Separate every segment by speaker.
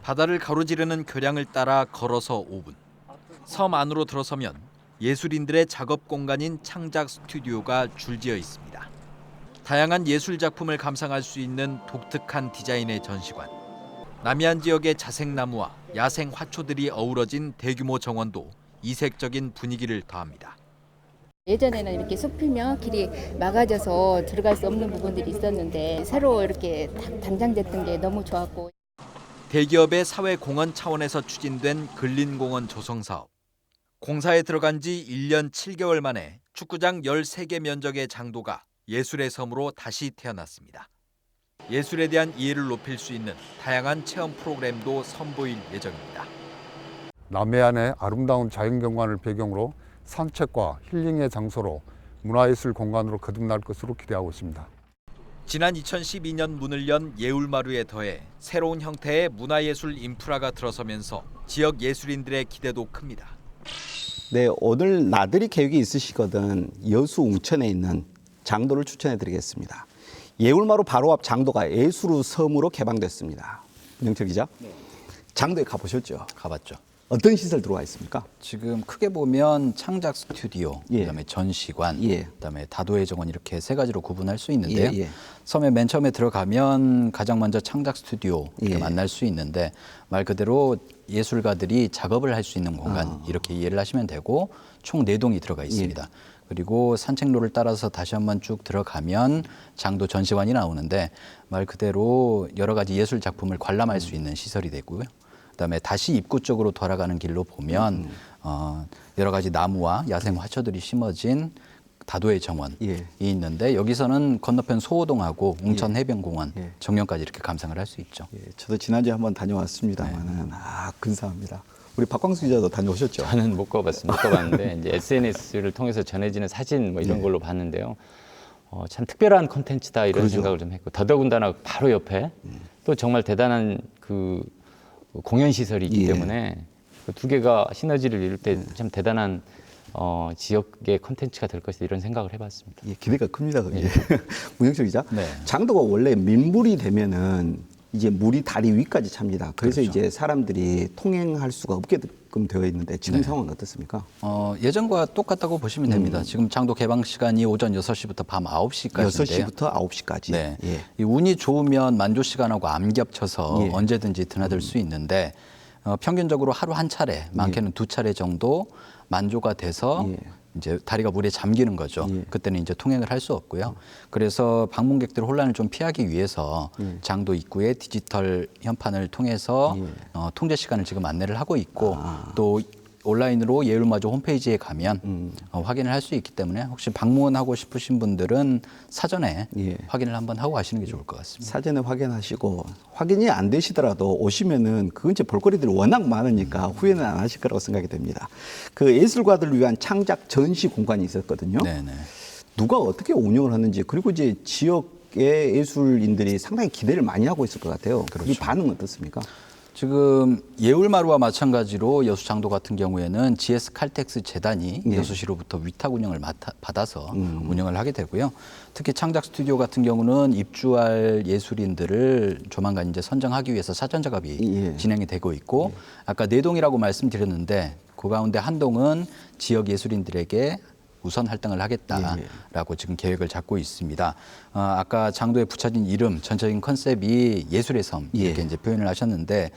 Speaker 1: 바다를 가로지르는 교량을 따라 걸어서 5분. 섬 안으로 들어서면 예술인들의 작업 공간인 창작 스튜디오가 줄지어 있습니다. 다양한 예술 작품을 감상할 수 있는 독특한 디자인의 전시관. 남해안 지역의 자생나무와 야생 화초들이 어우러진 대규모 정원도 이색적인 분위기를 더합니다.
Speaker 2: 예전에는 이렇게 숲이면 길이 막아져서 들어갈 수 없는 부분들이 있었는데 새로 이렇게 단장됐던 게 너무 좋았고.
Speaker 1: 대기업의 사회공헌 차원에서 추진된 근린공원 조성 사업. 공사에 들어간 지 1년 7개월 만에 축구장 13개 면적의 장도가 예술의 섬으로 다시 태어났습니다. 예술에 대한 이해를 높일 수 있는 다양한 체험 프로그램도 선보일 예정입니다.
Speaker 3: 남해안의 아름다운 자연경관을 배경으로 산책과 힐링의 장소로 문화예술 공간으로 거듭날 것으로 기대하고 있습니다.
Speaker 1: 지난 2012년 문을 연 예울마루에 더해 새로운 형태의 문화예술 인프라가 들어서면서 지역 예술인들의 기대도 큽니다.
Speaker 4: 네, 오늘 나들이 계획이 있으시거든 여수 웅천에 있는 장도를 추천해드리겠습니다. 예울마루 바로 앞 장도가 예술의 섬으로 개방됐습니다. 명철 기자, 장도에 가보셨죠?
Speaker 5: 가봤죠.
Speaker 4: 어떤 시설 들어와 있습니까?
Speaker 5: 지금 크게 보면 창작 스튜디오, 그다음에 전시관, 그다음에 다도해 정원 이렇게 세 가지로 구분할 수 있는데요. 섬에 맨 처음에 들어가면 가장 먼저 창작 스튜디오 이렇게 만날 수 있는데 말 그대로 예술가들이 작업을 할 수 있는 공간 이렇게 이해를 하시면 되고 총 4동이 들어가 있습니다. 그리고 산책로를 따라서 다시 한번 쭉 들어가면 장도 전시관이 나오는데 말 그대로 여러 가지 예술 작품을 관람할 수 있는 시설이 되고요. 그다음에 다시 입구 쪽으로 돌아가는 길로 보면 여러 가지 나무와 야생 화초들이 심어진 다도해 정원이 있는데 여기서는 건너편 소호동하고 웅천해변공원 정면까지 이렇게 감상을 할 수 있죠.
Speaker 4: 저도 지난주에 한번 다녀왔습니다만은 근사합니다. 우리 박광수 기자도 다녀오셨죠?
Speaker 6: 저는 못 가봤습니다. 못 가봤는데 이제 SNS를 통해서 전해지는 사진 뭐 이런 걸로 봤는데요. 참 특별한 콘텐츠다 이런 생각을 좀 했고 더더군다나 바로 옆에 또 정말 대단한 그 공연 시설이 있기 때문에 그 두 개가 시너지를 이룰 때 참 대단한 지역의 콘텐츠가 될 것이다 이런 생각을 해봤습니다.
Speaker 4: 기대가 큽니다. 그게. 문영철 기자, 장도가 원래 민물이 되면은 이제 물이 다리 위까지 찹니다. 그래서 이제 사람들이 통행할 수가 없게끔 되어 있는데 지금 상황은 어떻습니까?
Speaker 5: 예전과 똑같다고 보시면 됩니다. 지금 장도 개방 시간이 오전 6시부터 밤 9시까지인데요.
Speaker 4: 6시부터 9시까지.
Speaker 5: 이 운이 좋으면 만조 시간하고 안 겹쳐서 언제든지 드나들 수 있는데 평균적으로 하루 한 차례, 많게는 2차례 정도 만조가 돼서 이제 다리가 물에 잠기는 거죠. 그때는 이제 통행을 할 수 없고요. 그래서 방문객들 혼란을 좀 피하기 위해서 장도 입구에 디지털 현판을 통해서 통제 시간을 지금 안내를 하고 있고 또 온라인으로 예울마루 홈페이지에 가면 확인을 할 수 있기 때문에 혹시 방문하고 싶으신 분들은 사전에 확인을 한번 하고 가시는 게 좋을 것 같습니다.
Speaker 4: 사전에 확인하시고 확인이 안 되시더라도 오시면은 그 근처 볼거리들이 워낙 많으니까 후회는 안 하실 거라고 생각이 됩니다. 그 예술가들을 위한 창작 전시 공간이 있었거든요. 누가 어떻게 운영을 하는지 그리고 이제 지역의 예술인들이 상당히 기대를 많이 하고 있을 것 같아요. 이 반응 어떻습니까?
Speaker 5: 지금 예울마루와 마찬가지로 여수 장도 같은 경우에는 GS 칼텍스 재단이 여수시로부터 위탁 운영을 받아서 운영을 하게 되고요. 특히 창작 스튜디오 같은 경우는 입주할 예술인들을 조만간 이제 선정하기 위해서 사전 작업이 진행이 되고 있고 아까 4동이라고 말씀드렸는데 그 가운데 한 동은 지역 예술인들에게 우선 할당을 하겠다라고 지금 계획을 잡고 있습니다. 아까 장도에 붙여진 이름, 전체적인 컨셉이 예술의 섬 이렇게 이제 표현을 하셨는데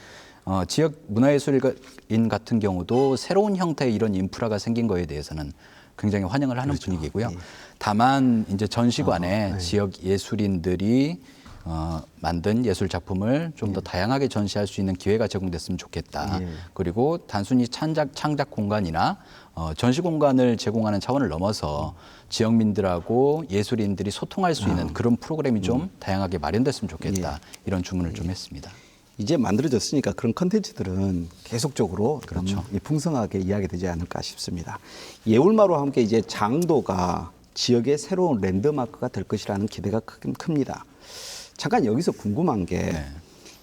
Speaker 5: 지역 문화예술인 같은 경우도 새로운 형태의 이런 인프라가 생긴 거에 대해서는 굉장히 환영을 하는 분위기고요. 다만 이제 전시관에 지역 예술인들이 만든 예술 작품을 좀 더 다양하게 전시할 수 있는 기회가 제공됐으면 좋겠다. 그리고 단순히 창작 공간이나 전시 공간을 제공하는 차원을 넘어서 지역민들하고 예술인들이 소통할 수 있는 그런 프로그램이 좀 다양하게 마련됐으면 좋겠다. 이런 주문을 좀 했습니다.
Speaker 4: 이제 만들어졌으니까 그런 컨텐츠들은 계속적으로 풍성하게 이야기되지 않을까 싶습니다. 예울마루와 함께 이제 장도가 지역의 새로운 랜드마크가 될 것이라는 기대가 큽니다. 잠깐 여기서 궁금한 게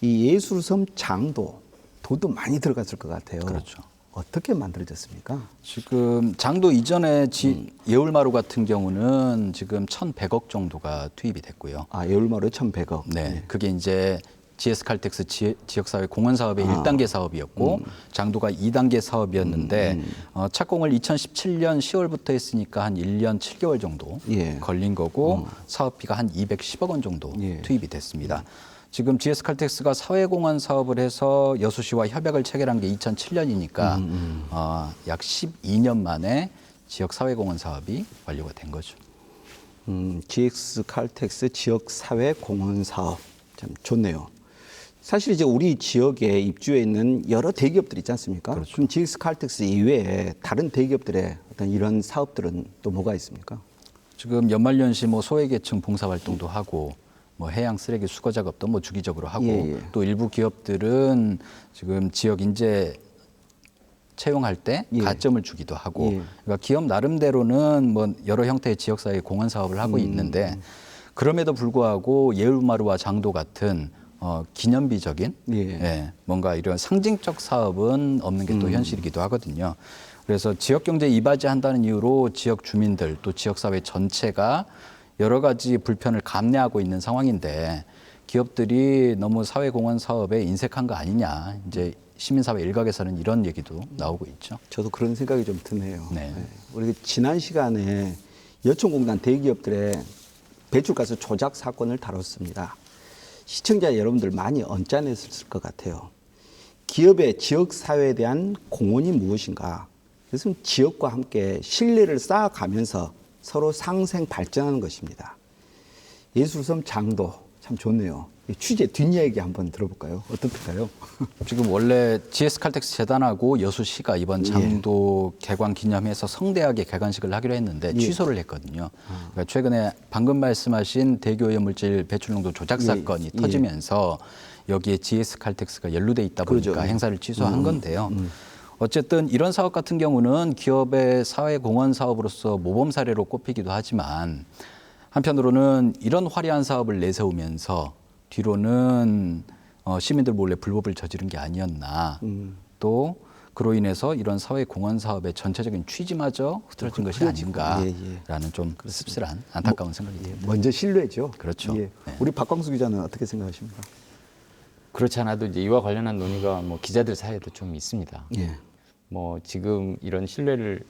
Speaker 4: 이 예술섬 장도 돈도 많이 들어갔을 것 같아요. 어떻게 만들어졌습니까?
Speaker 5: 지금 장도 이전에 예울마루 같은 경우는 지금 1,100억 정도가 투입이 됐고요.
Speaker 4: 예울마루에 1,100억.
Speaker 5: 네, 그게 이제 GS 칼텍스 지역사회 공헌 사업의 1단계 사업이었고 장도가 2단계 사업이었는데 착공을 2017년 10월부터 했으니까 한 1년 7개월 정도
Speaker 4: 예.
Speaker 5: 걸린 거고 사업비가 한 210억 원 정도
Speaker 4: 예.
Speaker 5: 투입이 됐습니다. 지금 GS 칼텍스가 사회공헌 사업을 해서 여수시와 협약을 체결한 게 2007년이니까 약 12년 만에 지역 사회공헌 사업이 완료가 된 거죠.
Speaker 4: GS 칼텍스 지역 사회 공헌 사업 참 좋네요. 사실 이제 우리 지역에 입주해 있는 여러 대기업들 있지 않습니까?
Speaker 5: 그렇죠.
Speaker 4: 그럼 GS 칼텍스 이외에 다른 대기업들의 어떤 이런 사업들은 또 뭐가 있습니까?
Speaker 5: 지금 연말연시 뭐 소외계층 봉사활동도 하고 뭐 해양 쓰레기 수거 작업도 뭐 주기적으로 하고
Speaker 4: 예, 예.
Speaker 5: 또 일부 기업들은 지금 지역 인재 채용할 때
Speaker 4: 예.
Speaker 5: 가점을 주기도 하고
Speaker 4: 예.
Speaker 5: 그러니까 기업 나름대로는 뭐 여러 형태의 지역사회 공헌 사업을 하고 있는데 그럼에도 불구하고 예울마루와 장도 같은 기념비적인
Speaker 4: 예.
Speaker 5: 뭔가 이런 상징적 사업은 없는 게 또 현실이기도 하거든요. 그래서 지역 경제에 이바지한다는 이유로 지역 주민들 또 지역 사회 전체가 여러 가지 불편을 감내하고 있는 상황인데 기업들이 너무 사회 공헌 사업에 인색한 거 아니냐. 이제 시민사회 일각에서는 이런 얘기도 나오고 있죠.
Speaker 4: 저도 그런 생각이 좀 드네요.
Speaker 5: 네.
Speaker 4: 우리 지난 시간에 여천공단 대기업들의 배출가스 조작 사건을 다뤘습니다. 시청자 여러분들 많이 언짢으셨을 것 같아요. 기업의 지역사회에 대한 공헌이 무엇인가? 그래서 지역과 함께 신뢰를 쌓아가면서 서로 상생 발전하는 것입니다. 예술섬 장도 참 좋네요. 이 취재 뒷이야기 한번 들어볼까요? 어떻을까요?
Speaker 5: 지금 원래 GS 칼텍스 재단하고 여수시가 이번 장도 개관 기념해서 성대하게 개관식을 하기로 했는데 취소를 했거든요. 그러니까 최근에 방금 말씀하신 대기오염물질 배출농도 조작 사건이 터지면서 여기에 GS 칼텍스가 연루돼 있다 보니까
Speaker 4: 그렇죠.
Speaker 5: 행사를 취소한 건데요. 어쨌든 이런 사업 같은 경우는 기업의 사회 공헌 사업으로서 모범 사례로 꼽히기도 하지만 한편으로는 이런 화려한 사업을 내세우면서 뒤로는 시민들 몰래 불법을 저지른 게 아니었나. 또 그로 인해서 이런 사회 공헌 사업의 전체적인 취지마저 흐트러진 것이 아닌가라는 좀 씁쓸한 안타까운 생각이 듭니다.
Speaker 4: 먼저 신뢰죠.
Speaker 5: 그렇죠.
Speaker 4: 예.
Speaker 5: 네.
Speaker 4: 우리 박광수 기자는 어떻게 생각하십니까?
Speaker 6: 그렇지 않아도 이제 이와 관련한 논의가 뭐 기자들 사이에도 좀 있습니다.
Speaker 4: 예.
Speaker 6: 뭐 지금 이런 신뢰를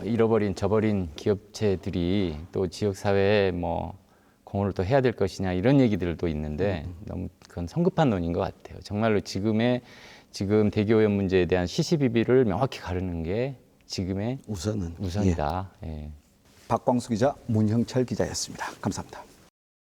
Speaker 6: 잃어버린 저버린 기업체들이 또 지역 사회에 뭐 공헌을 또 해야 될 것이냐 이런 얘기들도 있는데 너무 그건 성급한 논의인 것 같아요. 정말로 지금 대기오염 문제에 대한 시시비비를 명확히 가르는 게 지금의
Speaker 4: 우선이다.
Speaker 6: 우선이다. 예.
Speaker 4: 박광수 기자, 문형철 기자였습니다. 감사합니다.